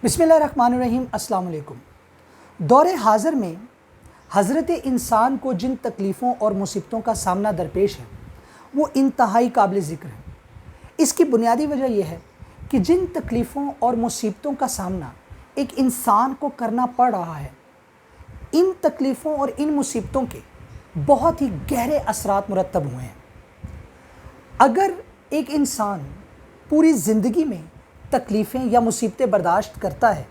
بسم اللہ الرحمن الرحیم۔ السلام علیکم۔ دور حاضر میں حضرت انسان کو جن تکلیفوں اور مصیبتوں کا سامنا درپیش ہے وہ انتہائی قابل ذکر ہے۔ اس کی بنیادی وجہ یہ ہے کہ جن تکلیفوں اور مصیبتوں کا سامنا ایک انسان کو کرنا پڑ رہا ہے، ان تکلیفوں اور ان مصیبتوں کے بہت ہی گہرے اثرات مرتب ہوئے ہیں۔ اگر ایک انسان پوری زندگی میں تکلیفیں یا مصیبتیں برداشت کرتا ہے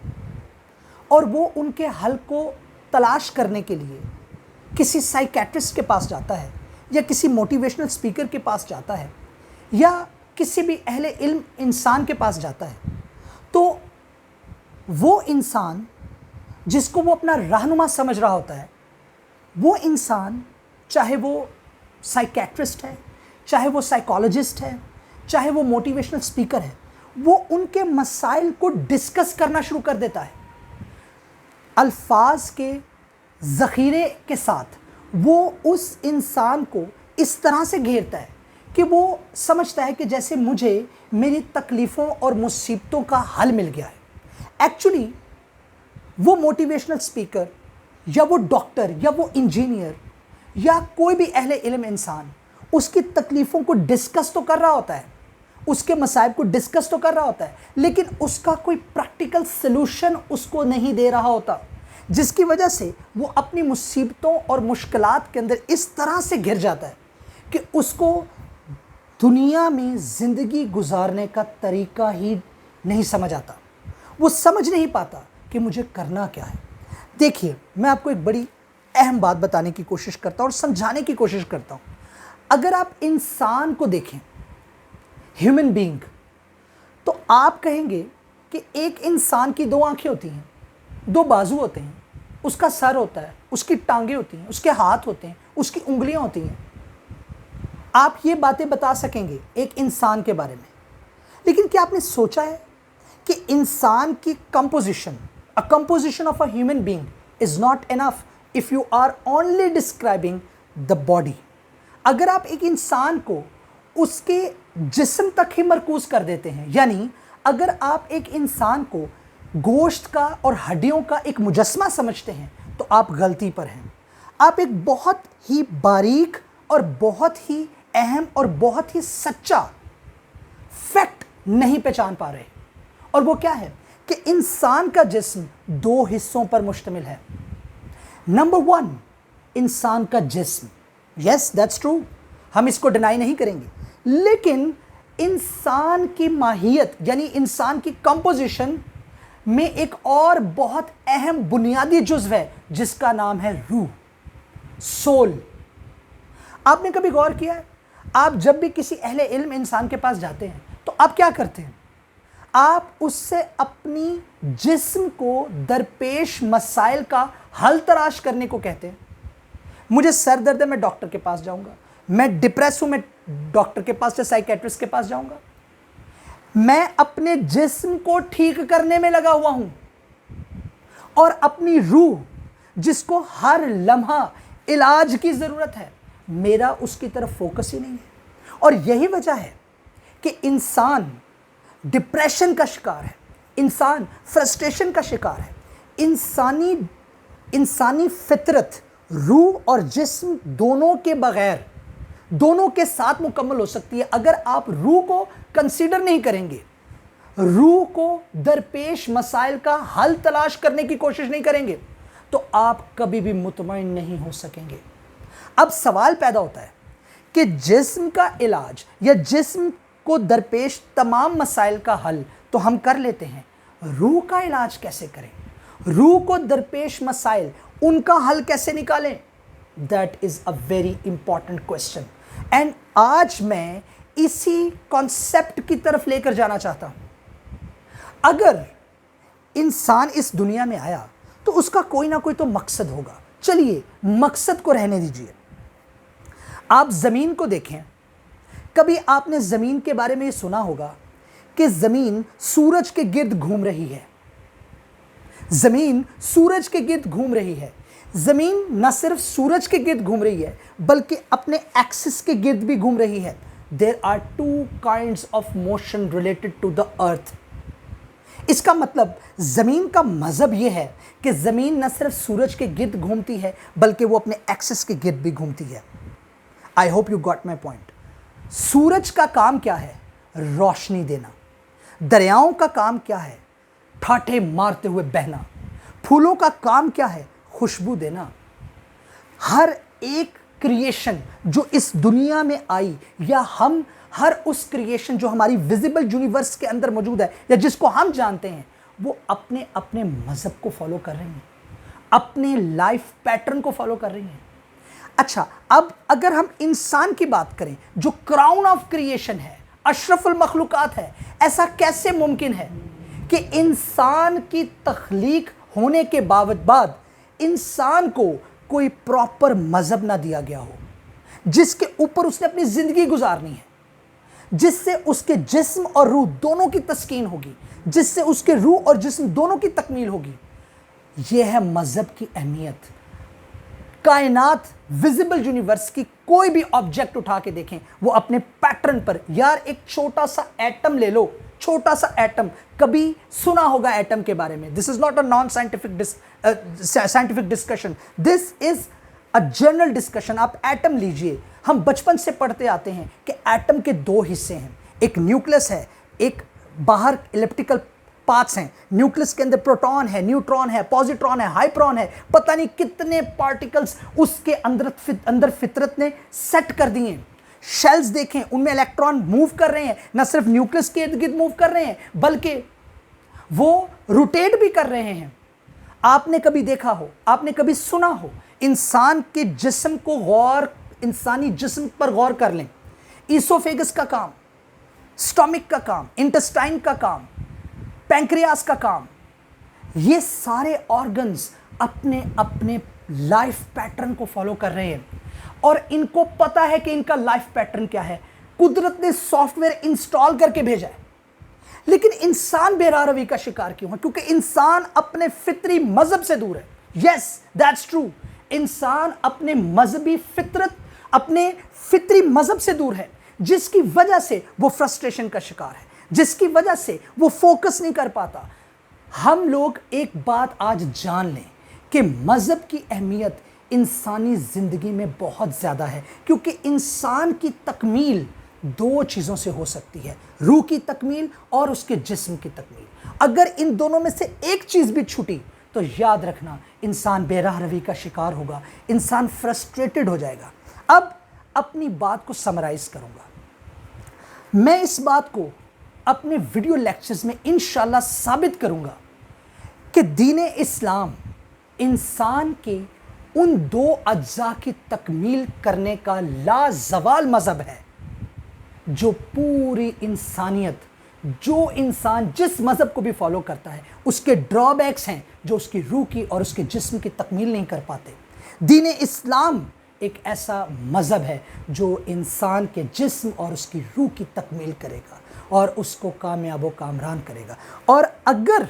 اور وہ ان کے حل کو تلاش کرنے کے لیے کسی سائیکیٹرسٹ کے پاس جاتا ہے یا کسی موٹیویشنل اسپیکر کے پاس جاتا ہے یا کسی بھی اہل علم انسان کے پاس جاتا ہے، تو وہ انسان جس کو وہ اپنا رہنما سمجھ رہا ہوتا ہے، وہ انسان چاہے وہ سائیکیٹرسٹ ہے، چاہے وہ سائیکالوجسٹ ہے، چاہے وہ موٹیویشنل اسپیکر ہے، وہ ان کے مسائل کو ڈسکس کرنا شروع کر دیتا ہے۔ الفاظ کے ذخیرے کے ساتھ وہ اس انسان کو اس طرح سے گھیرتا ہے کہ وہ سمجھتا ہے کہ جیسے مجھے میری تکلیفوں اور مصیبتوں کا حل مل گیا ہے۔ ایکچولی وہ موٹیویشنل اسپیکر یا وہ ڈاکٹر یا وہ انجینئر یا کوئی بھی اہل علم انسان اس کی تکلیفوں کو ڈسکس تو کر رہا ہوتا ہے، اس کے مصائب کو ڈسکس تو کر رہا ہوتا ہے، لیکن اس کا کوئی پریکٹیکل سلوشن اس کو نہیں دے رہا ہوتا، جس کی وجہ سے وہ اپنی مصیبتوں اور مشکلات کے اندر اس طرح سے گھر جاتا ہے کہ اس کو دنیا میں زندگی گزارنے کا طریقہ ہی نہیں سمجھ آتا۔ وہ سمجھ نہیں پاتا کہ مجھے کرنا کیا ہے۔ دیکھیے، میں آپ کو ایک بڑی اہم بات بتانے کی کوشش کرتا ہوں اور سمجھانے کی کوشش کرتا ہوں۔ اگر آپ انسان کو دیکھیں، ہیومن بینگ، تو آپ کہیں گے کہ ایک انسان کی دو آنکھیں ہوتی ہیں، دو بازو ہوتے ہیں، اس کا سر ہوتا ہے، اس کی ٹانگیں ہوتی ہیں، اس کے ہاتھ ہوتے ہیں، اس کی انگلیاں ہوتی ہیں۔ آپ یہ باتیں بتا سکیں گے ایک انسان کے بارے میں، لیکن کیا آپ نے سوچا ہے کہ انسان کی composition of a human being is not enough if you are only describing the body۔ اگر آپ ایک انسان کو اس کے جسم تک ہی مرکوز کر دیتے ہیں، یعنی اگر آپ ایک انسان کو گوشت کا اور ہڈیوں کا ایک مجسمہ سمجھتے ہیں تو آپ غلطی پر ہیں۔ آپ ایک بہت ہی باریک اور بہت ہی اہم اور بہت ہی سچا فیکٹ نہیں پہچان پا رہے، اور وہ کیا ہے کہ انسان کا جسم دو حصوں پر مشتمل ہے۔ نمبر 1، انسان کا جسم، یس دیٹس ٹرو، ہم اس کو ڈینائی نہیں کریں گے، لیکن انسان کی ماہیت یعنی انسان کی کمپوزیشن میں ایک اور بہت اہم بنیادی جزو ہے جس کا نام ہے روح، سول۔ آپ نے کبھی غور کیا ہے، آپ جب بھی کسی اہل علم انسان کے پاس جاتے ہیں تو آپ کیا کرتے ہیں؟ آپ اس سے اپنی جسم کو درپیش مسائل کا حل تلاش کرنے کو کہتے ہیں۔ مجھے سر درد ہے، میں ڈاکٹر کے پاس جاؤں گا۔ میں ڈپریس ہوں، میں ڈاکٹر کے پاس یا سائیکیٹرسٹ کے پاس جاؤں گا۔ میں اپنے جسم کو ٹھیک کرنے میں لگا ہوا ہوں، اور اپنی روح جس کو ہر لمحہ علاج کی ضرورت ہے، میرا اس کی طرف فوکس ہی نہیں ہے۔ اور یہی وجہ ہے کہ انسان ڈپریشن کا شکار ہے، انسان فرسٹریشن کا شکار ہے۔ انسانی فطرت روح اور جسم دونوں کے بغیر، دونوں کے ساتھ مکمل ہو سکتی ہے۔ اگر آپ روح کو کنسیڈر نہیں کریں گے، روح کو درپیش مسائل کا حل تلاش کرنے کی کوشش نہیں کریں گے، تو آپ کبھی بھی مطمئن نہیں ہو سکیں گے۔ اب سوال پیدا ہوتا ہے کہ جسم کا علاج یا جسم کو درپیش تمام مسائل کا حل تو ہم کر لیتے ہیں، روح کا علاج کیسے کریں؟ روح کو درپیش مسائل، ان کا حل کیسے نکالیں؟ That is a very important question. And آج میں اسی کانسیپٹ کی طرف لے کر جانا چاہتا ہوں۔ اگر انسان اس دنیا میں آیا تو اس کا کوئی نہ کوئی تو مقصد ہوگا۔ چلیے مقصد کو رہنے دیجئے۔ آپ زمین کو دیکھیں، کبھی آپ نے زمین کے بارے میں یہ سنا ہوگا کہ زمین سورج کے گرد گھوم رہی ہے۔ زمین سورج کے گرد گھوم رہی ہے۔ زمین نہ صرف سورج کے گرد گھوم رہی ہے بلکہ اپنے ایکسس کے گرد بھی گھوم رہی ہے۔ There are two kinds of motion related to the earth. اس کا مطلب زمین کا مذہب یہ ہے کہ زمین نہ صرف سورج کے گرد گھومتی ہے بلکہ وہ اپنے ایکسس کے گرد بھی گھومتی ہے. I hope you got my point. سورج کا کام کیا ہے؟ روشنی دینا. دریاؤں کا کام کیا ہے؟ ٹھاٹھے مارتے ہوئے بہنا. پھولوں کا کام کیا ہے؟ خوشبو دینا. ہر ایک کریشن جو اس دنیا میں آئی یا ہم ہر اس کریشن جو ہماری ویزیبل یونیورس کے اندر موجود ہے یا جس کو ہم جانتے ہیں وہ اپنے اپنے مذہب کو فالو کر رہے ہیں, اپنے لائف پیٹرن کو فالو کر رہی ہیں. اچھا, اب اگر ہم انسان کی بات کریں جو کراؤن آف کریشن ہے, اشرف المخلوقات ہے, ایسا کیسے ممکن ہے کہ انسان کی تخلیق ہونے کے بعد انسان کو کوئی پراپر مذہب نہ دیا گیا ہو جس کے اوپر اس نے اپنی زندگی گزارنی ہے, جس سے اس کے جسم اور روح دونوں کی تسکین ہوگی, جس سے اس کے روح اور جسم دونوں کی تکمیل ہوگی. یہ ہے مذہب کی اہمیت. کائنات ویزیبل یونیورس کی کوئی بھی آبجیکٹ اٹھا کے دیکھیں وہ اپنے پیٹرن پر, یار ایک چھوٹا سا ایٹم لے لو, چھوٹا سا ایٹم, کبھی سنا ہوگا ایٹم کے بارے میں. This is not a non scientific discussion, this is a general discussion. آپ ایٹم لیجئے, ہم بچپن سے پڑھتے آتے ہیں کہ ایٹم کے دو حصے ہیں, ایک نیوکلس ہے, ایک باہر الیپٹیکل پارٹس ہیں. نیوکلس کے اندر پروٹون ہے, نیوٹرون ہے, پوزیٹرون ہے, ہائپرون ہے, پتہ نہیں کتنے پارٹیکلز اس کے اندر فطرت نے سیٹ کر دیے ہیں. شیلز دیکھیں, ان میں الیکٹران موو کر رہے ہیں, نہ صرف نیوکلس کے ارد گرد موو کر رہے ہیں بلکہ وہ روٹیٹ بھی کر رہے ہیں. آپ نے کبھی دیکھا ہو, آپ نے کبھی سنا ہو, انسان کے جسم کو انسانی جسم پر غور کر لیں. ایسوفیگس کا کام, سٹامک کا کام, انٹسٹائن کا کام, پینکریاس کا کام, یہ سارے آرگنز اپنے اپنے لائف پیٹرن کو فالو کر رہے ہیں اور ان کو پتا ہے کہ ان کا لائف پیٹرن کیا ہے. قدرت نے سافٹ ویئر انسٹال کر کے بھیجا ہے, لیکن انسان بے راہ روی کا شکار کیوں ہے؟ کیونکہ انسان اپنے فطری مذہب سے دور ہے. یس, دیٹس ٹرو. انسان اپنے مذہبی فطرت, اپنے فطری مذہب سے دور ہے, جس کی وجہ سے وہ فرسٹریشن کا شکار ہے, جس کی وجہ سے وہ فوکس نہیں کر پاتا. ہم لوگ ایک بات آج جان لیں کہ مذہب کی اہمیت انسانی زندگی میں بہت زیادہ ہے, کیونکہ انسان کی تکمیل دو چیزوں سے ہو سکتی ہے, روح کی تکمیل اور اس کے جسم کی تکمیل. اگر ان دونوں میں سے ایک چیز بھی چھوٹی تو یاد رکھنا انسان بے راہ روی کا شکار ہوگا, انسان فرسٹریٹڈ ہو جائے گا. اب اپنی بات کو سمرائز کروں گا. میں اس بات کو اپنے ویڈیو لیکچرز میں انشاءاللہ ثابت کروں گا کہ دین اسلام انسان کے ان دو اجزاء کی تکمیل کرنے کا لازوال مذہب ہے جو پوری انسانیت, جو انسان جس مذہب کو بھی فالو کرتا ہے اس کے ڈرا بیکس ہیں جو اس کی روح کی اور اس کے جسم کی تکمیل نہیں کر پاتے. دین اسلام ایک ایسا مذہب ہے جو انسان کے جسم اور اس کی روح کی تکمیل کرے گا اور اس کو کامیاب و کامران کرے گا. اور اگر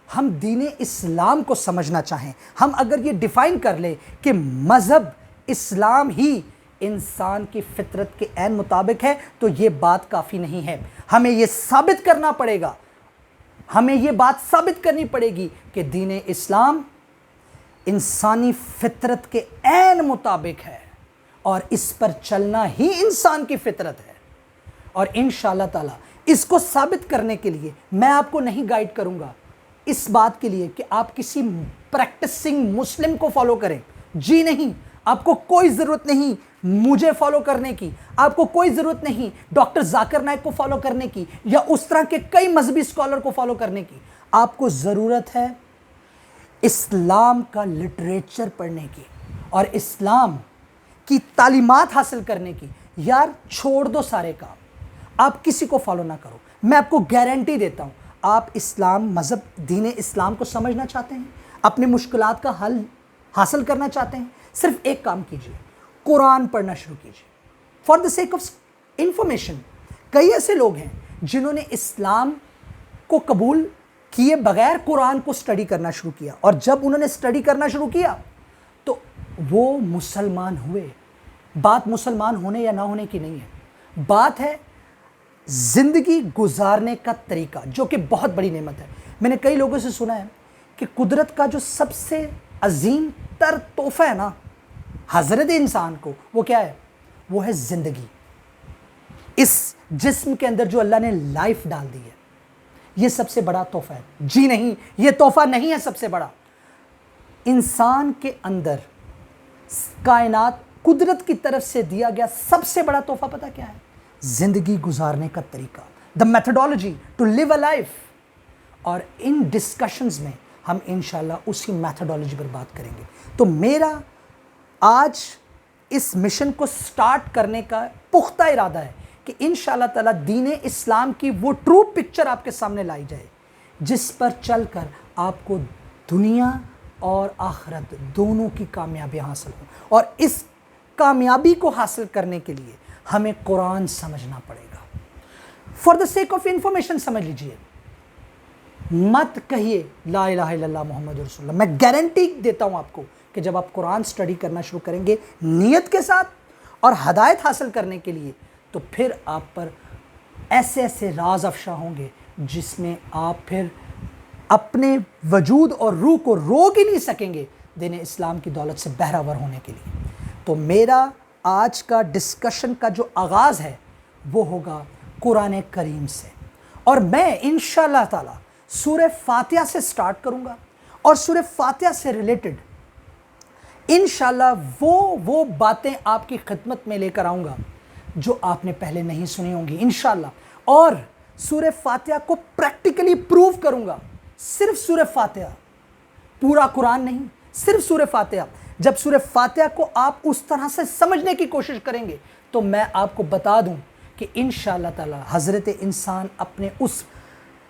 ہم دین اسلام کو سمجھنا چاہیں, ہم اگر یہ ڈیفائن کر لیں کہ مذہب اسلام ہی انسان کی فطرت کے عین مطابق ہے, تو یہ بات کافی نہیں ہے. ہمیں یہ ثابت کرنا پڑے گا, ہمیں یہ بات ثابت کرنی پڑے گی کہ دین اسلام انسانی فطرت کے عین مطابق ہے اور اس پر چلنا ہی انسان کی فطرت ہے. اور انشاءاللہ تعالی اس کو ثابت کرنے کے لیے میں آپ کو نہیں گائیڈ کروں گا اس بات کے لیے کہ آپ کسی پریکٹسنگ مسلم کو فالو کریں. جی نہیں, آپ کو کوئی ضرورت نہیں مجھے فالو کرنے کی, آپ کو کوئی ضرورت نہیں ڈاکٹر ذاکر نائک کو فالو کرنے کی یا اس طرح کے کئی مذہبی اسکالر کو فالو کرنے کی. آپ کو ضرورت ہے اسلام کا لٹریچر پڑھنے کی اور اسلام کی تعلیمات حاصل کرنے کی. یار چھوڑ دو سارے کام, آپ کسی کو فالو نہ کرو. میں آپ کو گارنٹی دیتا ہوں, آپ اسلام مذہب دین اسلام کو سمجھنا چاہتے ہیں, اپنی مشکلات کا حل حاصل کرنا چاہتے ہیں, صرف ایک کام کیجیے, قرآن پڑھنا شروع کیجیے. For the sake of information, کئی ایسے لوگ ہیں جنہوں نے اسلام کو قبول کیے بغیر قرآن کو سٹڈی کرنا شروع کیا, اور جب انہوں نے سٹڈی کرنا شروع کیا تو وہ مسلمان ہوئے. بات مسلمان ہونے یا نہ ہونے کی نہیں ہے, بات ہے زندگی گزارنے کا طریقہ, جو کہ بہت بڑی نعمت ہے. میں نے کئی لوگوں سے سنا ہے کہ قدرت کا جو سب سے عظیم تر تحفہ ہے نا حضرت انسان کو، وہ کیا ہے؟ وہ ہے زندگی۔ اس جسم کے اندر جو اللہ نے لائف ڈال دی ہے، یہ سب سے بڑا تحفہ ہے۔ جی نہیں، یہ تحفہ نہیں ہے سب سے بڑا۔ انسان کے اندر کائنات قدرت کی طرف سے دیا گیا سب سے بڑا تحفہ پتہ کیا ہے؟ زندگی گزارنے کا طریقہ، the methodology to live a life۔ اور ان ڈسکشنز میں ہم انشاءاللہ اسی میتھڈالوجی پر بات کریں گے۔ تو میرا آج اس مشن کو سٹارٹ کرنے کا پختہ ارادہ ہے کہ انشاءاللہ تعالیٰ دین اسلام کی وہ ٹرو پکچر آپ کے سامنے لائی جائے جس پر چل کر آپ کو دنیا اور آخرت دونوں کی کامیابی حاصل ہو۔ اور اس کامیابی کو حاصل کرنے کے لیے ہمیں قرآن سمجھنا پڑے گا۔ For the sake of information سمجھ لیجئے، مت کہیے لا الہ الا اللہ محمد رسول اللہ۔ میں گارنٹی دیتا ہوں آپ کو کہ جب آپ قرآن سٹڈی کرنا شروع کریں گے نیت کے ساتھ اور ہدایت حاصل کرنے کے لیے، تو پھر آپ پر ایسے ایسے راز افشا ہوں گے جس میں آپ پھر اپنے وجود اور روح کو روک ہی نہیں سکیں گے دین اسلام کی دولت سے بہرہ ہونے کے لیے۔ تو میرا آج کا ڈسکشن کا جو آغاز ہے وہ ہوگا قرآن کریم سے، اور میں انشاءاللہ تعالی سورہ فاتحہ سے سٹارٹ کروں گا، اور سورہ فاتحہ سے ریلیٹڈ انشاءاللہ وہ باتیں آپ کی خدمت میں لے کر آؤں گا جو آپ نے پہلے نہیں سنی ہوں گی انشاءاللہ، اور سورہ فاتحہ کو پریکٹیکلی پروو کروں گا۔ صرف سورہ فاتحہ، پورا قرآن نہیں، صرف سورہ فاتحہ۔ جب سورہ فاتحہ کو آپ اس طرح سے سمجھنے کی کوشش کریں گے تو میں آپ کو بتا دوں کہ انشاءاللہ تعالی حضرت انسان اپنے اس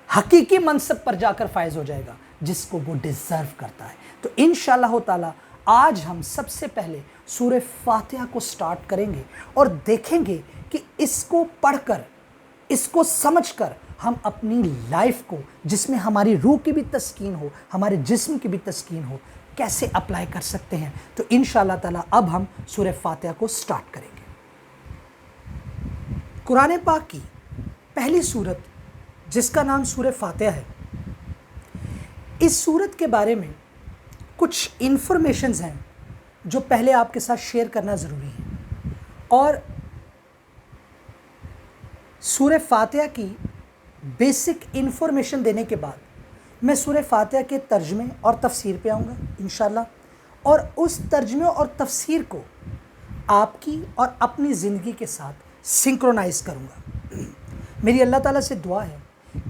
حقیقی منصب پر جا کر فائز ہو جائے گا جس کو وہ ڈیزرو کرتا ہے۔ تو انشاءاللہ تعالی آج ہم سب سے پہلے سورہ فاتحہ کو سٹارٹ کریں گے اور دیکھیں گے کہ اس کو پڑھ کر، اس کو سمجھ کر ہم اپنی لائف کو، جس میں ہماری روح کی بھی تسکین ہو، ہمارے جسم کی بھی تسکین ہو، کیسے اپلائی کر سکتے ہیں۔ تو انشاءاللہ تعالی اب ہم سورہ فاتحہ کو سٹارٹ کریں گے۔ قرآن پاک کی پہلی سورت جس کا نام سورہ فاتحہ ہے، اس سورت کے بارے میں کچھ انفارمیشنز ہیں جو پہلے آپ کے ساتھ شیئر کرنا ضروری ہے۔ اور سورہ فاتحہ کی بیسک انفارمیشن دینے کے بعد میں سورہ فاتحہ کے ترجمے اور تفسیر پہ آؤں گا انشاءاللہ، اور اس ترجمے اور تفسیر کو آپ کی اور اپنی زندگی کے ساتھ سنکرونائز کروں گا۔ میری اللہ تعالیٰ سے دعا ہے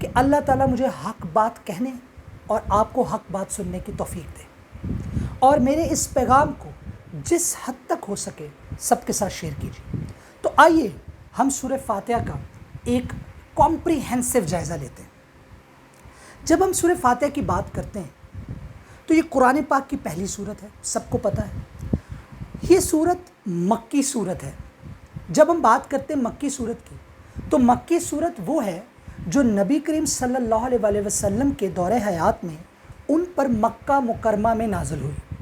کہ اللہ تعالیٰ مجھے حق بات کہنے اور آپ کو حق بات سننے کی توفیق دے، اور میرے اس پیغام کو جس حد تک ہو سکے سب کے ساتھ شیئر کیجیے۔ تو آئیے ہم سورہ فاتحہ کا ایک کمپریہنسو جائزہ لیتے ہیں۔ جب ہم سورہ فاتحہ کی بات کرتے ہیں تو یہ قرآن پاک کی پہلی سورت ہے، سب کو پتہ ہے۔ یہ سورت مکی سورت ہے۔ جب ہم بات کرتے ہیں مکی سورت کی، تو مکی سورت وہ ہے جو نبی کریم صلی اللہ علیہ وسلم کے دور حیات میں ان پر مکہ مکرمہ میں نازل ہوئی۔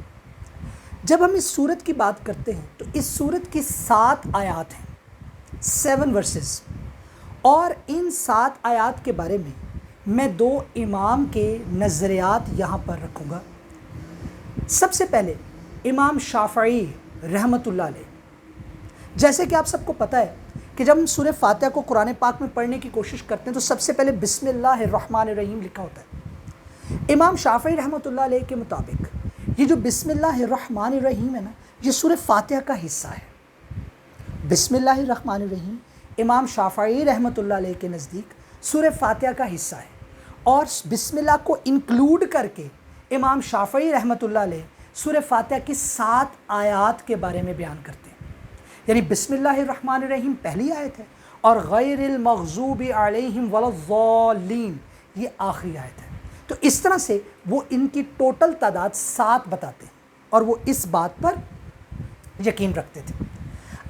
جب ہم اس سورت کی بات کرتے ہیں تو اس سورت کی 7 آیات ہیں، 7 ورسز، اور ان 7 آیات کے بارے میں 2 امام کے نظریات یہاں پر رکھوں گا۔ سب سے پہلے امام شافعی رحمۃ اللہ علیہ۔ جیسے کہ آپ سب کو پتہ ہے کہ جب ہم سورہ فاتحہ کو قرآن پاک میں پڑھنے کی کوشش کرتے ہیں تو سب سے پہلے بسم اللہ الرحمن الرحیم لکھا ہوتا ہے۔ امام شافعی رحمۃ اللہ علیہ کے مطابق یہ جو بسم اللہ الرحمن الرحیم ہے نا، یہ سورہ فاتحہ کا حصہ ہے۔ بسم اللہ الرحمن الرحیم امام شافعی رحمۃ اللہ علیہ کے نزدیک سورہ فاتحہ کا حصہ ہے، اور بسم اللہ کو انکلوڈ کر کے امام شافعی رحمۃ اللہ علیہ سورہ فاتحہ کی 7 آیات کے بارے میں بیان کرتے ہیں۔ یعنی بسم اللہ الرحمن الرحیم پہلی آیت ہے، اور غیر المغضوب علیہم ولا الضالین یہ آخری آیت ہے۔ تو اس طرح سے وہ ان کی ٹوٹل تعداد 7 بتاتے ہیں، اور وہ اس بات پر یقین رکھتے تھے۔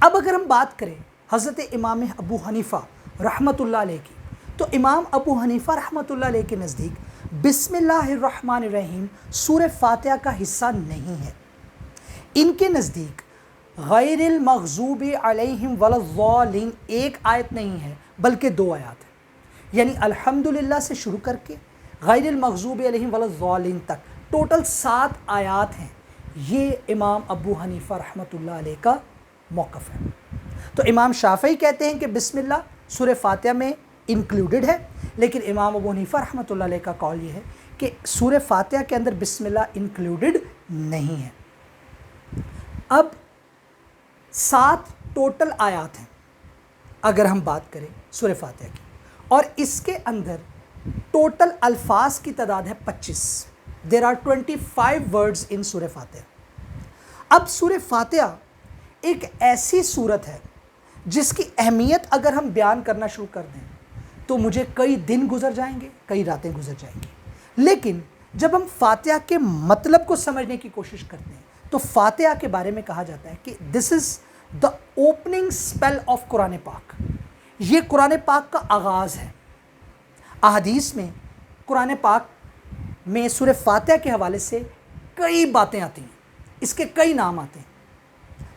اب اگر ہم بات کریں حضرت امام ابو حنیفہ رحمۃ اللہ علیہ کی، تو امام ابو حنیفہ رحمۃ اللہ علیہ کے نزدیک بسم اللہ الرحمن الرحیم سورہ فاتحہ کا حصہ نہیں ہے۔ ان کے نزدیک غیر المغضوب علیہم ولا الضالین ایک آیت نہیں ہے بلکہ 2 آیات ہیں۔ یعنی الحمدللہ سے شروع کر کے غیر المغضوب علیہم ولا الضالین تک ٹوٹل 7 آیات ہیں. یہ امام ابو حنیفہ رحمۃ اللہ علیہ کا موقف ہے. تو امام شافعی کہتے ہیں کہ بسم اللہ سورہ فاتحہ میں انکلوڈڈ ہے، لیکن امام ابو حنیفہ رحمۃ اللہ علیہ کا قول یہ ہے کہ سورہ فاتحہ کے اندر بسم اللہ انکلوڈڈ نہیں ہے. اب 7 ٹوٹل آیات ہیں اگر ہم بات کریں سورہ فاتحہ کی، اور اس کے اندر ٹوٹل الفاظ کی تعداد ہے 25. دیر آر 25 ورڈز ان سورہ فاتحہ. اب سورہ فاتحہ ایک ایسی سورت ہے جس کی اہمیت اگر ہم بیان کرنا شروع کر دیں تو مجھے کئی دن گزر جائیں گے، کئی راتیں گزر جائیں گی. لیکن جب ہم فاتحہ کے مطلب کو سمجھنے کی کوشش کرتے ہیں تو فاتحہ کے بارے میں کہا جاتا ہے کہ دس از دا اوپننگ اسپیل آف قرآن پاک. یہ قرآن پاک کا آغاز ہے. احادیث میں قرآن پاک میں سورہ فاتحہ کے حوالے سے کئی باتیں آتی ہیں، اس کے کئی نام آتے ہیں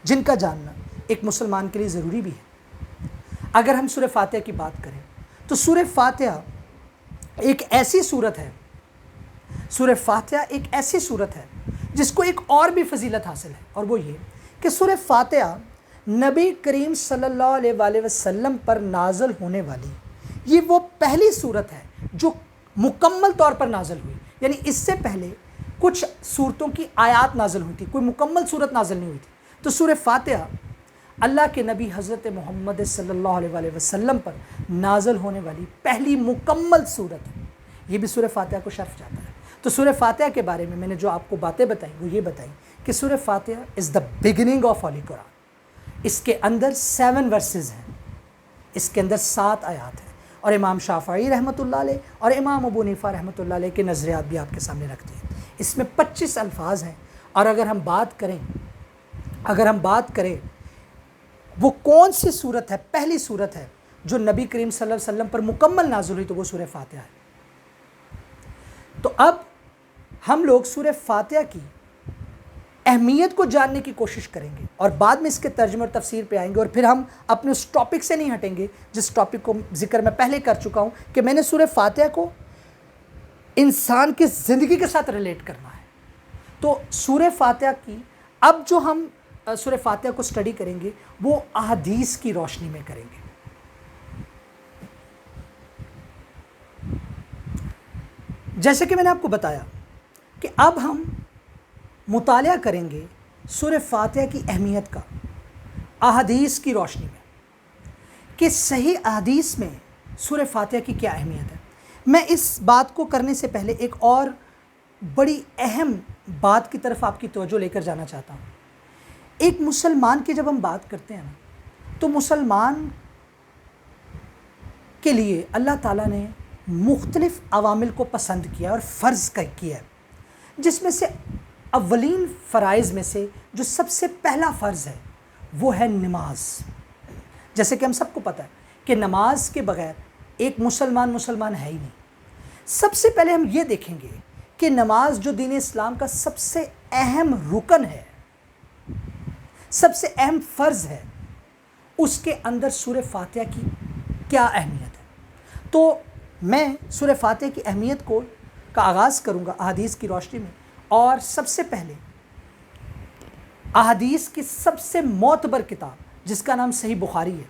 جن کا جاننا ایک مسلمان کے لیے ضروری بھی ہے. اگر ہم سورہ فاتحہ کی بات کریں تو سورہ فاتحہ ایک ایسی صورت ہے، سورہ فاتحہ ایک ایسی صورت ہے جس کو ایک اور بھی فضیلت حاصل ہے، اور وہ یہ کہ سورہ فاتحہ نبی کریم صلی اللہ علیہ وآلہ وسلم پر نازل ہونے والی یہ وہ پہلی صورت ہے جو مکمل طور پر نازل ہوئی. یعنی اس سے پہلے کچھ صورتوں کی آیات نازل ہوئی تھی، کوئی مکمل صورت نازل نہیں ہوئی تھی. تو سورہ فاتحہ اللہ کے نبی حضرت محمد صلی اللہ علیہ وآلہ وسلم پر نازل ہونے والی پہلی مکمل صورت ہے. یہ بھی سورہ فاتحہ کو شرف جاتا ہے. تو سورہ فاتحہ کے بارے میں نے جو آپ کو باتیں بتائیں وہ یہ بتائیں کہ سورہ فاتحہ از دا بگننگ آف ہولی قرآن. اس کے اندر 7 ورسز ہیں، اس کے اندر 7 آیات ہیں، اور امام شافعی رحمۃ اللہ علیہ اور امام ابو حنیفہ رحمۃ اللہ علیہ کے نظریات بھی آپ کے سامنے رکھتے ہیں. اس میں 25 الفاظ ہیں. اور اگر ہم بات کریں وہ کون سی صورت ہے، پہلی صورت ہے جو نبی کریم صلی اللہ علیہ وسلم پر مکمل نازل ہوئی، تو وہ سورہ فاتحہ ہے. تو اب ہم لوگ سورہ فاتحہ کی اہمیت کو جاننے کی کوشش کریں گے اور بعد میں اس کے ترجمے اور تفسیر پہ آئیں گے، اور پھر ہم اپنے اس ٹاپک سے نہیں ہٹیں گے جس ٹاپک کو ذکر میں پہلے کر چکا ہوں کہ میں نے سورہ فاتحہ کو انسان کی زندگی کے ساتھ ریلیٹ کرنا ہے. تو سورہ فاتحہ کی اب جو ہم سورہ فاتحہ کو سٹڈی کریں گے وہ احادیث کی روشنی میں کریں گے. جیسے کہ میں نے آپ کو بتایا کہ اب ہم مطالعہ کریں گے سورہ فاتحہ کی اہمیت کا احادیث کی روشنی میں کہ صحیح احادیث میں سورہ فاتحہ کی کیا اہمیت ہے. میں اس بات کو کرنے سے پہلے ایک اور بڑی اہم بات کی طرف آپ کی توجہ لے کر جانا چاہتا ہوں. ایک مسلمان کی جب ہم بات کرتے ہیں تو مسلمان کے لیے اللہ تعالیٰ نے مختلف عوامل کو پسند کیا اور فرض کیا ہے، جس میں سے اولین فرائض میں سے جو سب سے پہلا فرض ہے وہ ہے نماز. جیسے کہ ہم سب کو پتہ ہے کہ نماز کے بغیر ایک مسلمان ہے ہی نہیں. سب سے پہلے ہم یہ دیکھیں گے کہ نماز جو دین اسلام کا سب سے اہم رکن ہے، سب سے اہم فرض ہے، اس کے اندر سورہ فاتحہ کی کیا اہمیت ہے. تو میں سورہ فاتحہ کی اہمیت کا آغاز کروں گا احادیث کی روشنی میں، اور سب سے پہلے احادیث کی سب سے معتبر کتاب جس کا نام صحیح بخاری ہے،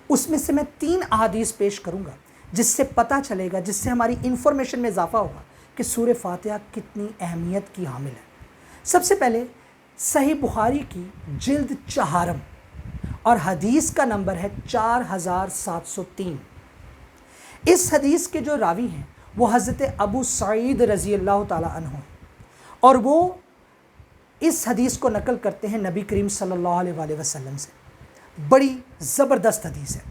اس میں سے میں 3 احادیث پیش کروں گا جس سے پتہ چلے گا، جس سے ہماری انفارمیشن میں اضافہ ہوگا کہ سورہ فاتحہ کتنی اہمیت کی حامل ہے. سب سے پہلے صحیح بخاری کی جلد 4 اور حدیث کا نمبر ہے 4703. اس حدیث کے جو راوی ہیں وہ حضرت ابو سعید رضی اللہ تعالیٰ عنہ، اور وہ اس حدیث کو نقل کرتے ہیں نبی کریم صلی اللہ علیہ وآلہ وسلم سے. بڑی زبردست حدیث ہے،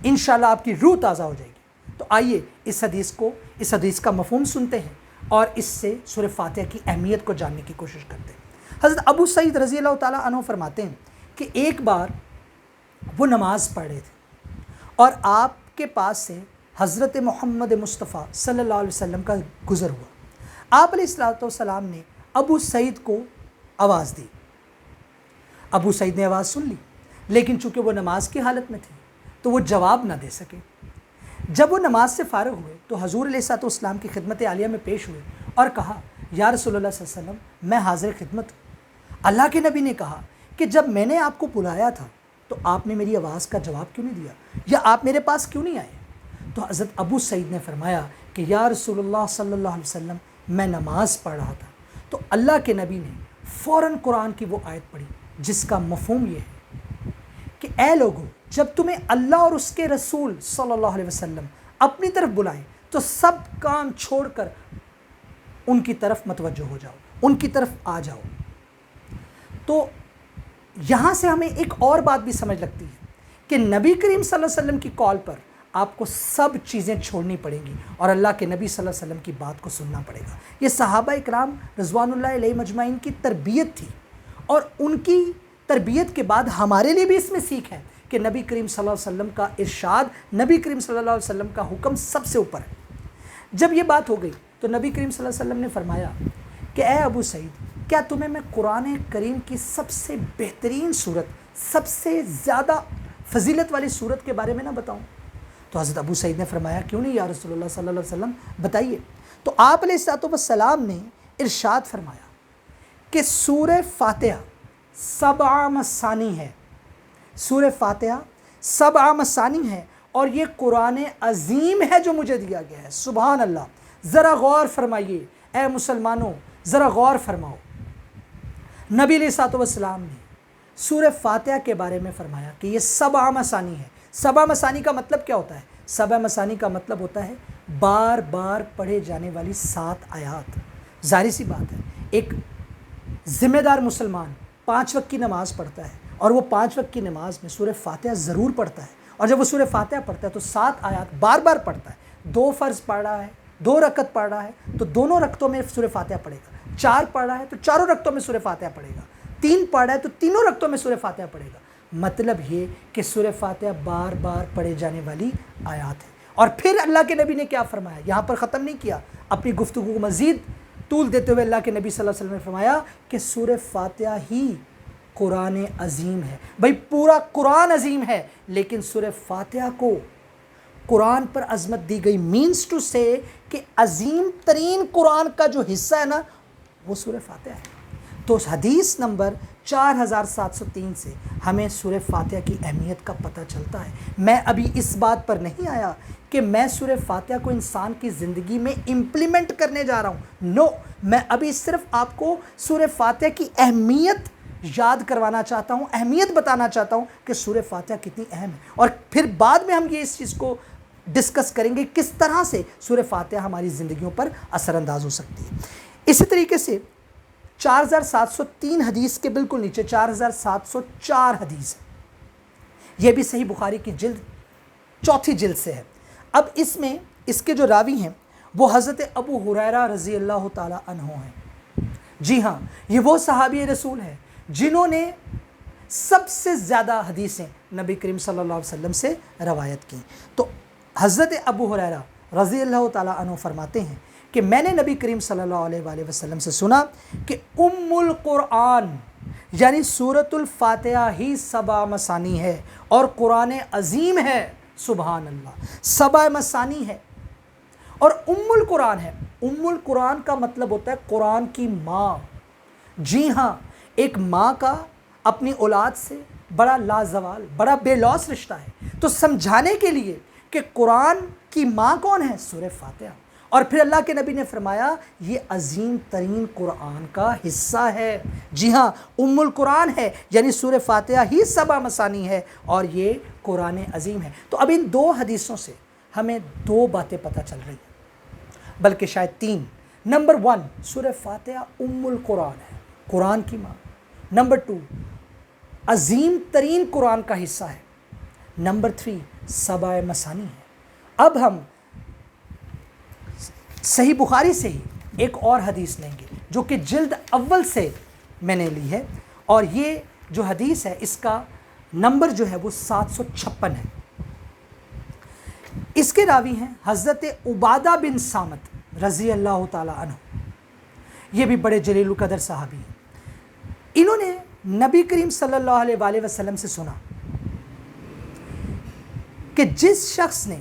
انشاءاللہ آپ کی روح تازہ ہو جائے گی. تو آئیے اس حدیث کا مفہوم سنتے ہیں اور اس سے سورہ فاتحہ کی اہمیت کو جاننے کی کوشش کرتے ہیں. حضرت ابو سعید رضی اللہ تعالیٰ عنہ فرماتے ہیں کہ ایک بار وہ نماز پڑھ رہے تھے اور آپ کے پاس سے حضرت محمد مصطفیٰ صلی اللہ علیہ وسلم کا گزر ہوا. آپ علیہ الصلوۃ والسلام نے ابو سعید کو آواز دی. ابو سعید نے آواز سن لی، لیکن چونکہ وہ نماز کی حالت میں تھے تو وہ جواب نہ دے سکے. جب وہ نماز سے فارغ ہوئے تو حضور علیہ الصلوۃ والسلام کی خدمت عالیہ میں پیش ہوئے اور کہا یا رسول اللہ صلی اللہ علیہ وسلم میں حاضر خدمت ہوں۔ اللہ کے نبی نے کہا کہ جب میں نے آپ کو بلایا تھا تو آپ نے میری آواز کا جواب کیوں نہیں دیا یا آپ میرے پاس کیوں نہیں آئے؟ تو حضرت ابو سعید نے فرمایا کہ یا رسول اللہ صلی اللہ علیہ وسلم میں نماز پڑھ رہا تھا۔ تو اللہ کے نبی نے فوراً قرآن کی وہ آیت پڑھی جس کا مفہوم یہ ہے کہ اے لوگو جب تمہیں اللہ اور اس کے رسول صلی اللہ علیہ وسلم اپنی طرف بلائیں تو سب کام چھوڑ کر ان کی طرف متوجہ ہو جاؤ، ان کی طرف آ جاؤ۔ تو یہاں سے ہمیں ایک اور بات بھی سمجھ لگتی ہے کہ نبی کریم صلی اللہ علیہ وسلم کی کال پر آپ کو سب چیزیں چھوڑنی پڑیں گی اور اللہ کے نبی صلی اللہ علیہ وسلم کی بات کو سننا پڑے گا۔ یہ صحابہ اکرام رضوان اللہ علیہ مجمعین کی تربیت تھی، اور ان کی تربیت کے بعد ہمارے لیے بھی اس میں سیکھ ہے کہ نبی کریم صلی اللہ علیہ وسلم کا ارشاد، نبی کریم صلی اللہ علیہ وسلم کا حکم سب سے اوپر ہے۔ جب یہ بات ہو گئی تو نبی کریم صلی اللہ علیہ وسلم نے فرمایا کہ اے ابو سعید کیا تمہیں میں قرآن کریم کی سب سے بہترین صورت، سب سے زیادہ فضیلت والی صورت کے بارے میں نہ بتاؤں؟ تو حضرت ابو سعید نے فرمایا کیوں نہیں یا رسول اللہ صلی اللہ علیہ وسلم بتائیے۔ تو آپ علیہ الصلوۃ والسلام نے ارشاد فرمایا کہ سورہ فاتحہ 7 مثانی ہے، سورہ فاتحہ 7 مثانی ہے اور یہ قرآن عظیم ہے جو مجھے دیا گیا ہے۔ سبحان اللہ، ذرا غور فرمائیے اے مسلمانوں، ذرا غور فرماؤ۔ نبی علیہ الصلوۃ والسلام نے سورہ فاتحہ کے بارے میں فرمایا کہ یہ 7 مثانی ہے۔ 7 مثانی کا مطلب کیا ہوتا ہے؟ 7 مثانی کا مطلب ہوتا ہے بار بار پڑھے جانے والی 7 آیات۔ ظاہر سی بات ہے ایک ذمہ دار مسلمان 5 وقت کی نماز پڑھتا ہے اور وہ 5 وقت کی نماز میں سورہ فاتحہ ضرور پڑھتا ہے، اور جب وہ سورہ فاتحہ پڑھتا ہے تو 7 آیات بار بار پڑھتا ہے۔ 2 فرض پڑھ رہا ہے، 2 رکعت پڑھ رہا ہے تو دونوں رکعتوں میں سورہ فاتحہ پڑھے گا، 4 پڑھ رہا ہے تو چاروں رکعتوں میں سورہ فاتحہ پڑھے گا، 3 پڑھ رہا ہے تو تینوں رکعتوں میں سورہ فاتحہ پڑھے گا۔ مطلب یہ کہ سورہ فاتحہ بار بار پڑھے جانے والی آیات ہے۔ اور پھر اللہ کے نبی نے کیا فرمایا؟ یہاں پر ختم نہیں کیا، اپنی گفتگو کو مزید طول دیتے ہوئے اللہ کے نبی صلی اللہ علیہ وسلم نے فرمایا کہ سورہ فاتحہ ہی قرآن عظیم ہے۔ بھائی پورا قرآن عظیم ہے، لیکن سورہ فاتحہ کو قرآن پر عظمت دی گئی، مینس ٹو سے کہ عظیم ترین قرآن کا جو حصہ ہے نا وہ سورہ فاتحہ ہے۔ تو حدیث نمبر 4703 سے ہمیں سورہ فاتحہ کی اہمیت کا پتہ چلتا ہے۔ میں ابھی اس بات پر نہیں آیا کہ میں سورہ فاتحہ کو انسان کی زندگی میں امپلیمنٹ کرنے جا رہا ہوں، نو، میں ابھی صرف آپ کو سورہ فاتحہ کی اہمیت یاد کروانا چاہتا ہوں، اہمیت بتانا چاہتا ہوں کہ سورہ فاتحہ کتنی اہم ہے، اور پھر بعد میں ہم یہ اس چیز کو ڈسکس کریں گے کس طرح سے سورہ فاتحہ ہماری زندگیوں پر اثر انداز ہو سکتی ہے۔ اسی طریقے سے 4703 حدیث کے بالکل نیچے 4704 حدیث ہے، یہ بھی صحیح بخاری کی جلد 4 جلد سے ہے۔ اب اس میں اس کے جو راوی ہیں وہ حضرت ابو ہریرہ رضی اللہ تعالی عنہ ہیں۔ جی ہاں، یہ وہ صحابی رسول ہیں جنہوں نے سب سے زیادہ حدیثیں نبی کریم صلی اللہ علیہ وسلم سے روایت کی۔ تو حضرت ابو ہریرہ رضی اللہ تعالی عنہ فرماتے ہیں کہ میں نے نبی کریم صلی اللہ علیہ وآلہ وسلم سے سنا کہ ام القرآن یعنی سورۃ الفاتحہ ہی 7 مثانی ہے اور قرآن عظیم ہے۔ سبحان اللہ، 7 مثانی ہے اور ام القرآن ہے۔ ام القرآن کا مطلب ہوتا ہے قرآن کی ماں۔ جی ہاں، ایک ماں کا اپنی اولاد سے بڑا لازوال، بڑا بے لوث رشتہ ہے۔ تو سمجھانے کے لیے کہ قرآن کی ماں کون ہے؟ سورہ فاتحہ۔ اور پھر اللہ کے نبی نے فرمایا یہ عظیم ترین قرآن کا حصہ ہے۔ جی ہاں، ام القرآن ہے یعنی سورہ فاتحہ ہی 7 مثانی ہے اور یہ قرآن عظیم ہے۔ تو اب ان 2 حدیثوں سے ہمیں 2 باتیں پتہ چل رہی ہیں، بلکہ شاید 3۔ نمبر 1، سورہ فاتحہ ام القرآن ہے، قرآن کی ماں۔ نمبر 2، عظیم ترین قرآن کا حصہ ہے۔ نمبر 3، 7 مثانی ہے۔ اب ہم صحیح بخاری سے ہی ایک اور حدیث لیں گے جو کہ جلد اول سے میں نے لی ہے، اور یہ جو حدیث ہے اس کا نمبر جو ہے وہ 756 ہے۔ اس کے راوی ہیں حضرت عبادہ بن صامت رضی اللہ تعالی عنہ، یہ بھی بڑے جلیل القدر صحابی ہیں۔ انہوں نے نبی کریم صلی اللہ علیہ وآلہ وسلم سے سنا کہ جس شخص نے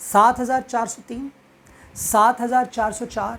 7403, 7404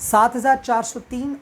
7403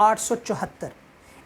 874,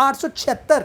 876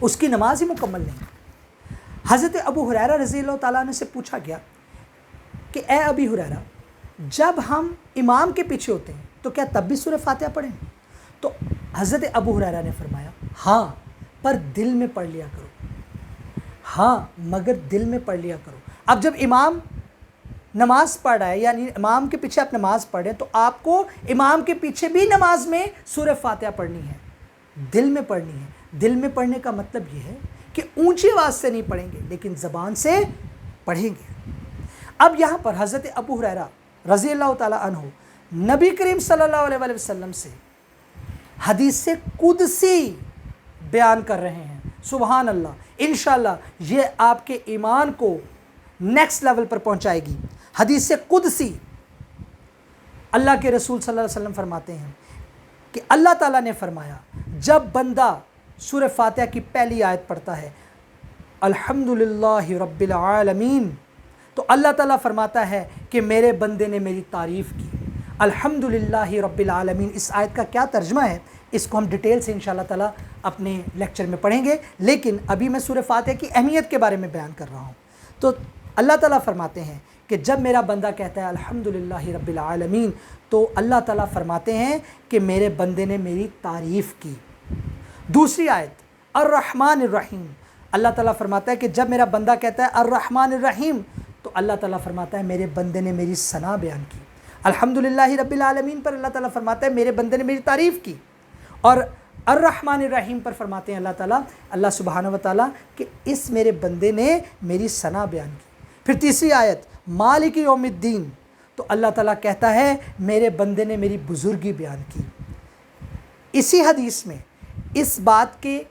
اس کی نماز ہی مکمل نہیں۔ حضرت ابو ہریرہ رضی اللہ تعالیٰ عنہ سے پوچھا گیا کہ اے ابی ہریرہ، جب ہم امام کے پیچھے ہوتے ہیں تو کیا تب بھی سورہ فاتحہ پڑھیں؟ تو حضرت ابو ہریرہ نے فرمایا ہاں، پر دل میں پڑھ لیا کرو، ہاں مگر دل میں پڑھ لیا کرو۔ اب جب امام نماز پڑھ رہا ہے، یعنی امام کے پیچھے آپ نماز پڑھ رہے ہیں، تو آپ کو امام کے پیچھے بھی نماز میں سورہ فاتحہ پڑھنی ہے، دل میں پڑھنی ہے۔ دل میں پڑھنے کا مطلب یہ ہے کہ اونچی آواز سے نہیں پڑھیں گے لیکن زبان سے پڑھیں گے۔ اب یہاں پر حضرت ابو ہریرہ رضی اللہ تعالیٰ عنہ نبی کریم صلی اللہ علیہ وآلہ وسلم سے حدیث قدسی بیان کر رہے ہیں۔ سبحان اللہ، انشاءاللہ یہ آپ کے ایمان کو نیکسٹ لیول پر پہنچائے گی۔ حدیث قدسی، اللہ کے رسول صلی اللہ علیہ وسلم فرماتے ہیں کہ اللہ تعالیٰ نے فرمایا جب بندہ سورہ فاتحہ کی پہلی آیت پڑھتا ہے الحمدللہ رب العالمین، تو اللہ تعالیٰ فرماتا ہے کہ میرے بندے نے میری تعریف کی۔ الحمدللہ رب العالمین، اس آیت کا کیا ترجمہ ہے اس کو ہم ڈیٹیل سے انشاءاللہ تعالیٰ اپنے لیکچر میں پڑھیں گے، لیکن ابھی میں سورہ فاتحہ کی اہمیت کے بارے میں بیان کر رہا ہوں۔ تو اللہ تعالیٰ فرماتے ہیں کہ جب میرا بندہ کہتا ہے الحمدللہ رب العالمین، تو اللہ تعالیٰ فرماتے ہیں کہ میرے بندے نے میری تعریف کی۔ دوسری آیت الرحمن الرحیم، اللہ تعالیٰ فرماتا ہے کہ جب میرا بندہ کہتا ہے الرحمن الرحیم، تو اللہ تعالیٰ فرماتا ہے میرے بندے نے میری ثنا بیان کی۔ الحمدللہ رب العالمین پر اللہ تعالیٰ فرماتا ہے میرے بندے نے میری تعریف کی، اور الرحمن الرحیم پر فرماتے ہیں اللہ سبحانہ و تعالیٰ کہ اس میرے بندے نے میری ثنا بیان کی۔ پھر تیسری آیت مالک یوم الدین، تو اللہ تعالیٰ کہتا ہے میرے بندے نے میری بزرگی بیان کی۔ اسی حدیث میں اس بات کے،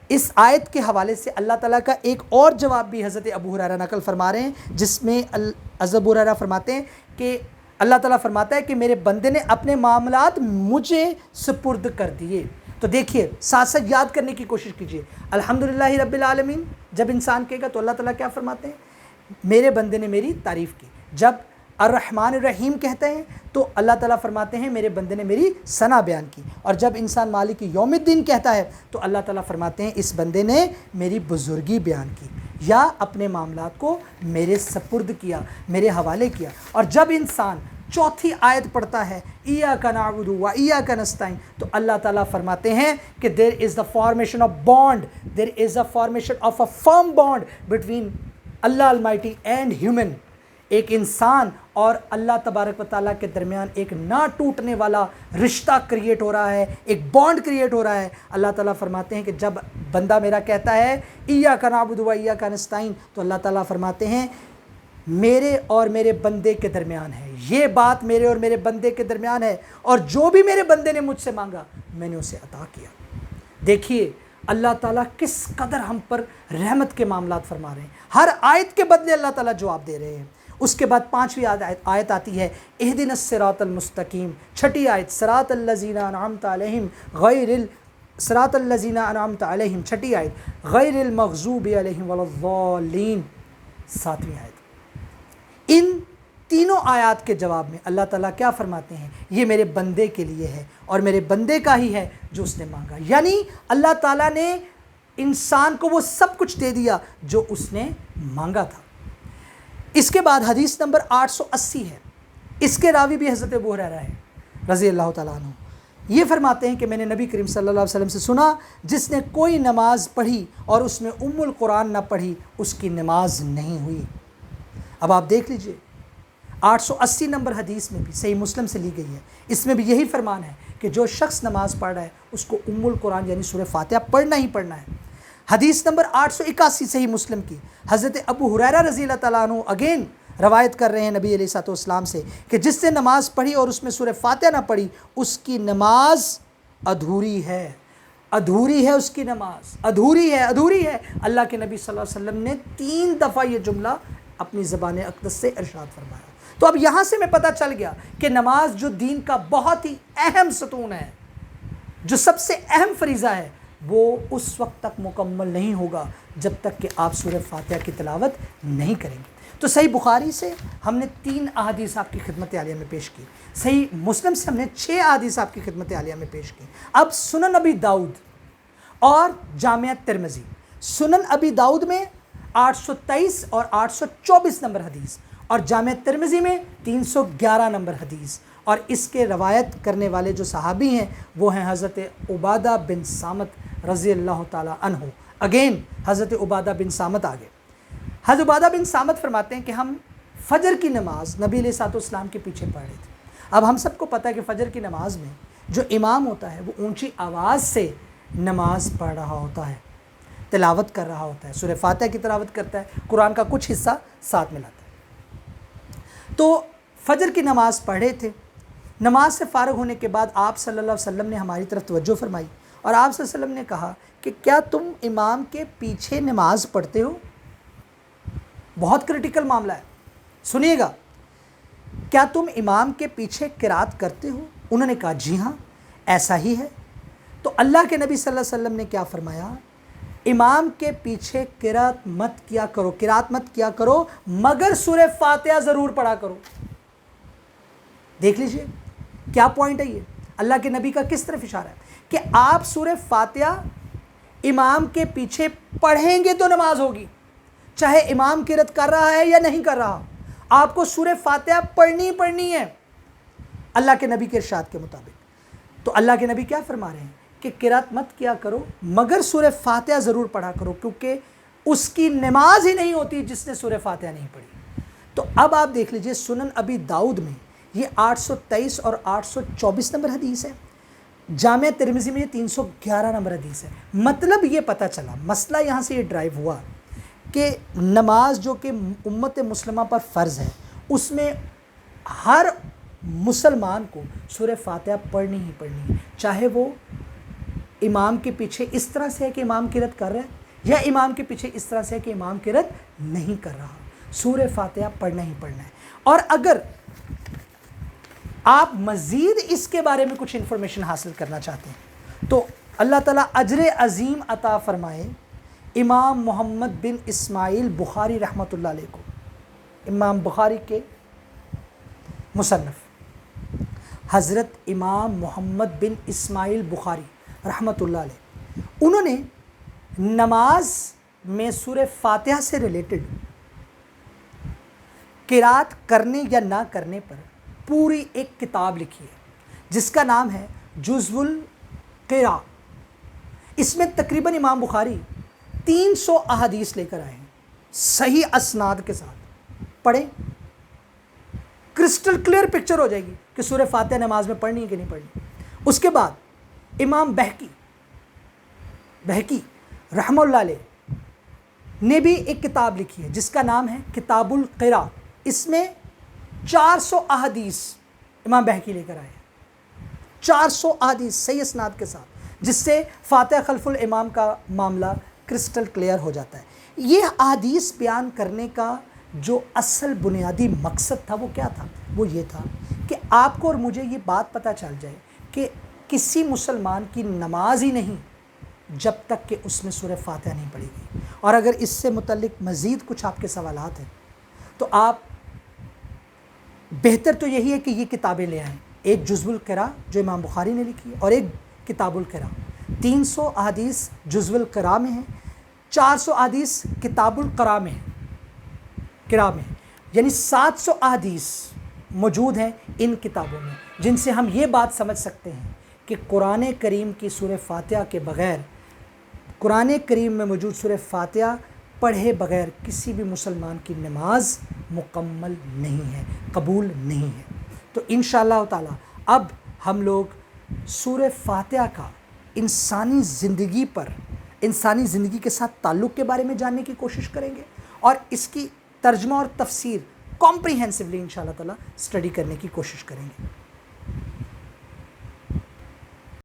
اس آیت کے حوالے سے اللہ تعالیٰ کا ایک اور جواب بھی حضرت ابو ہریرہ نقل فرما رہے ہیں، جس میں حضرت ابو ہریرہ فرماتے ہیں کہ اللہ تعالیٰ فرماتا ہے کہ میرے بندے نے اپنے معاملات مجھے سپرد کر دیے۔ تو دیکھیے، ساتھ ساتھ یاد کرنے کی کوشش کیجیے، الحمدللہ رب العالمین جب انسان کہے گا تو اللہ تعالیٰ کیا فرماتے ہیں؟ میرے بندے نے میری تعریف کی۔ جب الرحمن الرحیم کہتے ہیں تو اللہ تعالیٰ فرماتے ہیں میرے بندے نے میری ثنا بیان کی، اور جب انسان مالک یوم الدین کہتا ہے تو اللہ تعالیٰ فرماتے ہیں اس بندے نے میری بزرگی بیان کی، یا اپنے معاملات کو میرے سپرد کیا، میرے حوالے کیا۔ اور جب انسان چوتھی آیت پڑھتا ہے ایاک نعبد و ایاک نستعین، تو اللہ تعالیٰ فرماتے ہیں کہ there is the formation of bond, there is a formation of a firm bond between Allah Almighty and human۔ ایک انسان اور اللہ تبارک و تعالیٰ کے درمیان ایک نہ ٹوٹنے والا رشتہ کریٹ ہو رہا ہے، ایک بانڈ کریٹ ہو رہا ہے۔ اللہ تعالیٰ فرماتے ہیں کہ جب بندہ میرا کہتا ہے ایاک نعبد و ایاک نستعین، تو اللہ تعالیٰ فرماتے ہیں میرے اور میرے بندے کے درمیان ہے، یہ بات میرے اور میرے بندے کے درمیان ہے، اور جو بھی میرے بندے نے مجھ سے مانگا میں نے اسے عطا کیا۔ دیکھیے اللہ تعالیٰ کس قدر ہم پر رحمت کے معاملات فرما رہے ہیں، ہر آیت کے بدلے اللہ تعالیٰ جواب دے رہے ہیں۔ اس کے بعد پانچویں آیت آتی ہے اہدنا الصراط المستقیم، چھٹی آیت صراط الذین انعمت علیہم صراط الذین انعمت علیہم، چھٹی آیت غیر المغضوب علیہم ولا الضالین، ساتویں آیت۔ ان تینوں آیات کے جواب میں اللہ تعالیٰ کیا فرماتے ہیں؟ یہ میرے بندے کے لیے ہے اور میرے بندے کا ہی ہے جو اس نے مانگا، یعنی اللہ تعالیٰ نے انسان کو وہ سب کچھ دے دیا جو اس نے مانگا تھا۔ اس کے بعد حدیث نمبر 880 ہے، اس کے راوی بھی حضرت ابو ہریرہ ہے رضی اللہ تعالیٰ عنہ۔ یہ فرماتے ہیں کہ میں نے نبی کریم صلی اللہ علیہ وسلم سے سنا جس نے کوئی نماز پڑھی اور اس میں ام القرآن نہ پڑھی اس کی نماز نہیں ہوئی۔ اب آپ دیکھ لیجئے 880 نمبر حدیث میں بھی صحیح مسلم سے لی گئی ہے، اس میں بھی یہی فرمان ہے کہ جو شخص نماز پڑھ رہا ہے اس کو ام القرآن یعنی سورہ فاتحہ پڑھنا ہی پڑھنا ہے۔ حدیث نمبر 881 صحیح مسلم کی، حضرت ابو ہریرہ رضی اللہ تعالیٰ عنہ اگین روایت کر رہے ہیں نبی علیہ الصلوۃ والسلام سے کہ جس نے نماز پڑھی اور اس میں سورہ فاتحہ نہ پڑھی اس کی نماز ادھوری ہے، ادھوری ہے اس کی نماز، ادھوری ہے، ادھوری ہے۔ اللہ کے نبی صلی اللہ علیہ وسلم نے 3 دفعہ یہ جملہ اپنی زبان اقدس سے ارشاد فرمایا۔ تو اب یہاں سے میں پتہ چل گیا کہ نماز جو دین کا بہت ہی اہم ستون ہے، جو سب سے اہم فریضہ ہے، وہ اس وقت تک مکمل نہیں ہوگا جب تک کہ آپ سورہ فاتحہ کی تلاوت نہیں کریں گے۔ تو صحیح بخاری سے ہم نے 3 احادیث آپ کی خدمت عالیہ میں پیش کی، صحیح مسلم سے ہم نے 6 احادیث آپ کی خدمت عالیہ میں پیش کی۔ اب سنن نبی داؤد اور جامعہ ترمذی، سنن ابی داؤد میں 823 اور 824 نمبر حدیث، اور جامعہ ترمذی میں 311 نمبر حدیث، اور اس کے روایت کرنے والے جو صحابی ہیں وہ ہیں حضرت عبادہ بن صامت رضی اللہ تعالیٰ عنہ۔ اگین حضرت عبادہ بن صامت آگے، حضرت عبادہ بن صامت فرماتے ہیں کہ ہم فجر کی نماز نبی علیہ الصلوۃ والسلام کے پیچھے پڑھ رہے تھے۔ اب ہم سب کو پتہ ہے کہ فجر کی نماز میں جو امام ہوتا ہے وہ اونچی آواز سے نماز پڑھ رہا ہوتا ہے، تلاوت کر رہا ہوتا ہے، سورہ فاتحہ کی تلاوت کرتا ہے، قرآن کا کچھ حصہ ساتھ ملاتا ہے۔ تو فجر کی نماز پڑھ رہے تھے، نماز سے فارغ ہونے کے بعد آپ صلی اللہ علیہ وسلم نے ہماری طرف توجہ فرمائی اور آپ صلی اللہ علیہ وسلم نے کہا کہ کیا تم امام کے پیچھے نماز پڑھتے ہو؟ بہت کرٹیکل معاملہ ہے، سنیے گا، کیا تم امام کے پیچھے قرات کرتے ہو؟ انہوں نے کہا جی ہاں ایسا ہی ہے۔ تو اللہ کے نبی صلی اللہ علیہ وسلم نے کیا فرمایا؟ امام کے پیچھے قرات مت کیا کرو مگر سورہ فاتحہ ضرور پڑھا کرو۔ دیکھ لیجئے کیا پوائنٹ ہے، یہ اللہ کے نبی کا کس طرف اشارہ ہے کہ آپ سورہ فاتحہ امام کے پیچھے پڑھیں گے تو نماز ہوگی، چاہے امام قرات کر رہا ہے یا نہیں کر رہا، آپ کو سورہ فاتحہ پڑھنی ہے اللہ کے نبی کے ارشاد کے مطابق۔ تو اللہ کے نبی کیا فرما رہے ہیں کہ قرات مت کیا کرو مگر سورہ فاتحہ ضرور پڑھا کرو، کیونکہ اس کی نماز ہی نہیں ہوتی جس نے سورہ فاتحہ نہیں پڑھی۔ تو اب آپ دیکھ لیجئے سنن ابی داؤد میں یہ 823 اور 824 نمبر حدیث ہے، جامعہ ترمذی میں یہ 311 نمبر حدیث ہے۔ مطلب یہ پتہ چلا، مسئلہ یہاں سے یہ ڈرائیو ہوا کہ نماز جو کہ امت مسلمہ پر فرض ہے اس میں ہر مسلمان کو سورہ فاتحہ پڑھنی ہی پڑھنی ہے، چاہے وہ امام کے پیچھے اس طرح سے ہے کہ امام قرات کر رہا ہے یا امام کے پیچھے اس طرح سے ہے کہ امام قرات نہیں کر رہا، سورہ فاتحہ پڑھنا ہی پڑھنا ہے۔ اور اگر آپ مزید اس کے بارے میں کچھ انفارمیشن حاصل کرنا چاہتے ہیں تو اللہ تعالیٰ اجر عظیم عطا فرمائے امام محمد بن اسماعیل بخاری رحمۃ اللہ علیہ کو، امام بخاری کے مصنف حضرت امام محمد بن اسماعیل بخاری رحمۃ اللہ علیہ، انہوں نے نماز میں سورہ فاتحہ سے ریلیٹڈ قرات کرنے یا نہ کرنے پر پوری ایک کتاب لکھی ہے جس کا نام ہے جزو القراء۔ اس میں تقریباً امام بخاری 300 احادیث لے کر آئے ہیں صحیح اسناد کے ساتھ، پڑھیں کرسٹل کلیئر پکچر ہو جائے گی کہ سورہ فاتحہ نماز میں پڑھنی ہے کہ نہیں پڑھنی۔ اس کے بعد امام بہقی رحمہ اللہ علیہ نے بھی ایک کتاب لکھی ہے جس کا نام ہے کتاب القراء، اس میں 400 احادیث امام بہقی لے کر آئے ہیں، 400 احادیث صحیح اسناد کے ساتھ، جس سے فاتحہ خلف الامام کا معاملہ کرسٹل کلیئر ہو جاتا ہے۔ یہ احادیث بیان کرنے کا جو اصل بنیادی مقصد تھا وہ کیا تھا؟ وہ یہ تھا کہ آپ کو اور مجھے یہ بات پتہ چل جائے کہ کسی مسلمان کی نماز ہی نہیں جب تک کہ اس میں سورہ فاتحہ نہیں پڑھی گئی۔ اور اگر اس سے متعلق مزید کچھ آپ کے سوالات ہیں تو آپ بہتر تو یہی ہے کہ یہ کتابیں لے آئیں، ایک جزو القراء جو امام بخاری نے لکھی ہے اور ایک کتاب القراء۔ 300 احادیث جزو القراء میں ہیں، 400 احادیث کتاب القراء میں ہیں، یعنی 700 احادیث موجود ہیں ان کتابوں میں، جن سے ہم یہ بات سمجھ سکتے ہیں کہ قرآن کریم کی سورہ فاتحہ کے بغیر، قرآن کریم میں موجود سورہ فاتحہ پڑھے بغیر کسی بھی مسلمان کی نماز مکمل نہیں ہے، قبول نہیں ہے۔ تو انشاءاللہ تعالی اب ہم لوگ سورہ فاتحہ کا انسانی زندگی کے ساتھ تعلق کے بارے میں جاننے کی کوشش کریں گے اور اس کی ترجمہ اور تفسیر کمپریہنسولی انشاءاللہ تعالی اسٹڈی کرنے کی کوشش کریں گے۔